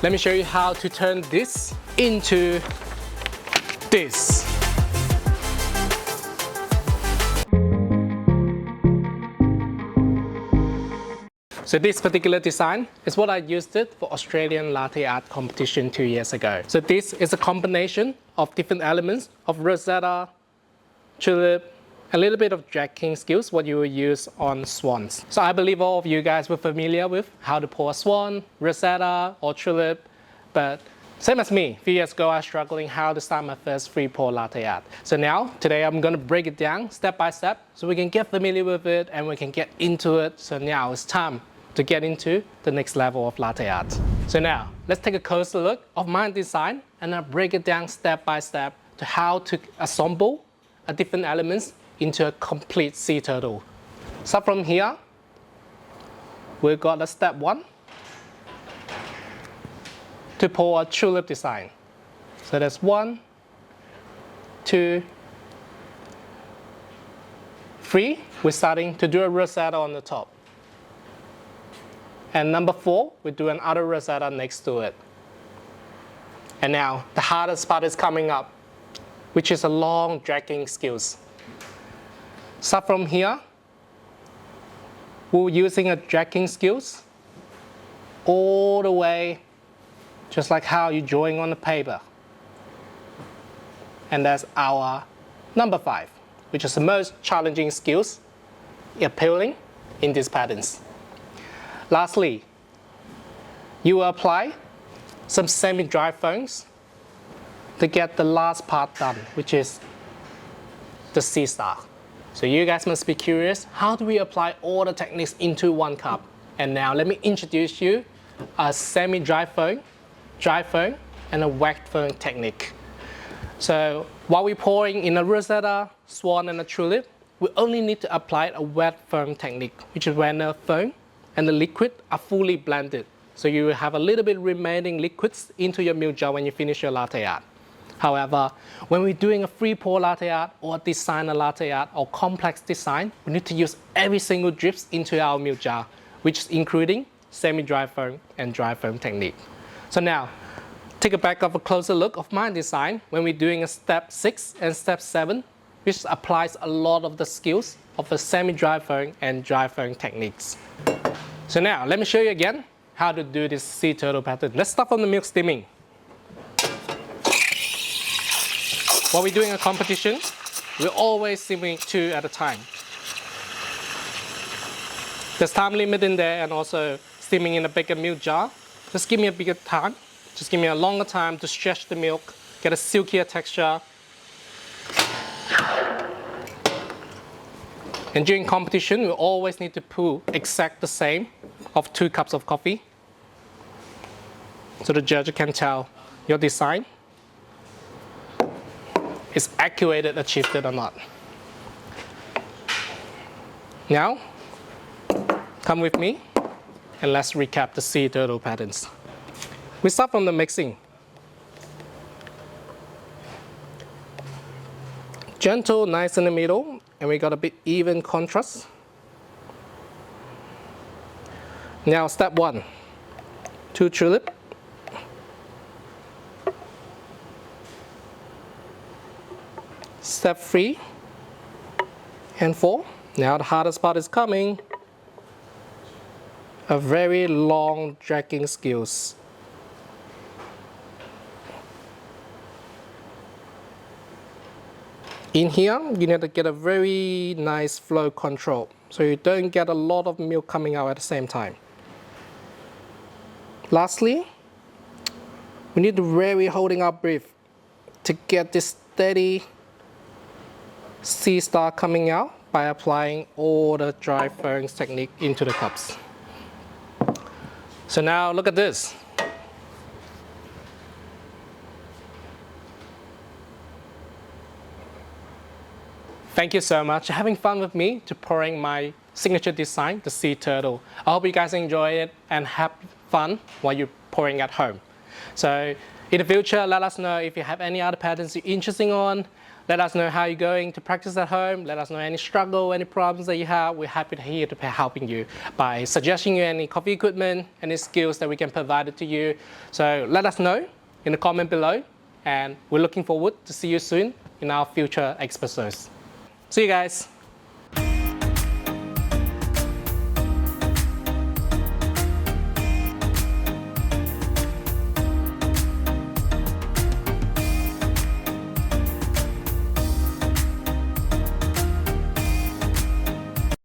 Let me show you how to turn this into this. So this particular design is what I used it for Australian latte art competition 2 years ago. So this is a combination of different elements of rosetta, tulip, a little bit of jacking skills, what you will use on swans. So I believe all of you guys were familiar with how to pour a swan, rosetta, or tulip, but same as me, a few years ago I was struggling how to start my first free pour latte art. So now, today I'm gonna break it down step by step so we can get familiar with it and we can get into it. So now it's time to get into the next level of latte art. So now, let's take a closer look of my design and I'll break it down step by step to how to assemble different elements into a complete sea turtle. So from here, we've got a step 1 to pour a tulip design. So that's 1, 2, 3. We're starting to do a rosetta on the top. And number 4, we do another rosetta next to it. And now the hardest part is coming up, which is a long dragging skills. So from here, we're using a dragging skills all the way, just like how you're drawing on the paper. And that's our number 5, which is the most challenging skills appealing in these patterns. Lastly, you will apply some semi-dry foams to get the last part done, which is the sea star. So you guys must be curious, how do we apply all the techniques into one cup? And now let me introduce you a semi-dry foam, dry foam, and a wet foam technique. So while we're pouring in a rosetta, swan, and a tulip, we only need to apply a wet foam technique, which is when the foam and the liquid are fully blended. So you will have a little bit remaining liquids into your milk jar when you finish your latte art. However, when we're doing a free pour latte art or designer latte art or complex design, we need to use every single drips into our milk jar, which is including semi-dry foam and dry foam technique. So now, take a back of a closer look of my design when we're doing a step 6 and step 7, which applies a lot of the skills of a semi-dry foam and dry foam techniques. So now, let me show you again how to do this sea turtle pattern. Let's start from the milk steaming. While we're doing a competition, we're always steaming 2 at a time. There's time limit in there and also steaming in a bigger milk jar. Just give me a bigger time. Just give me a longer time to stretch the milk, get a silkier texture. And during competition, we always need to pour exact the same of 2 cups of coffee. So the judge can tell your design is accurate, achieved it or not. Now, come with me and let's recap the sea turtle patterns. We start from the mixing. Gentle, nice in the middle, and we got a bit even contrast. Now step 1, 2 tulip. Step 3 and 4. Now the hardest part is coming. A very long dragging skills. In here, you need to get a very nice flow control, so you don't get a lot of milk coming out at the same time. Lastly, we need to really holding our breath to get this steady sea star coming out by applying all the dry foams technique into the cups. So now look at this. Thank you so much for having fun with me to pouring my signature design, the sea turtle. I hope you guys enjoy it and have fun while you're pouring at home. So in the future, let us know if you have any other patterns you're interested in. Let us know how you're going to practice at home. Let us know any struggle, any problems that you have. We're happy to here to be helping you by suggesting you any coffee equipment, any skills that we can provide it to you. So let us know in the comment below, and we're looking forward to see you soon in our future episodes. See you guys.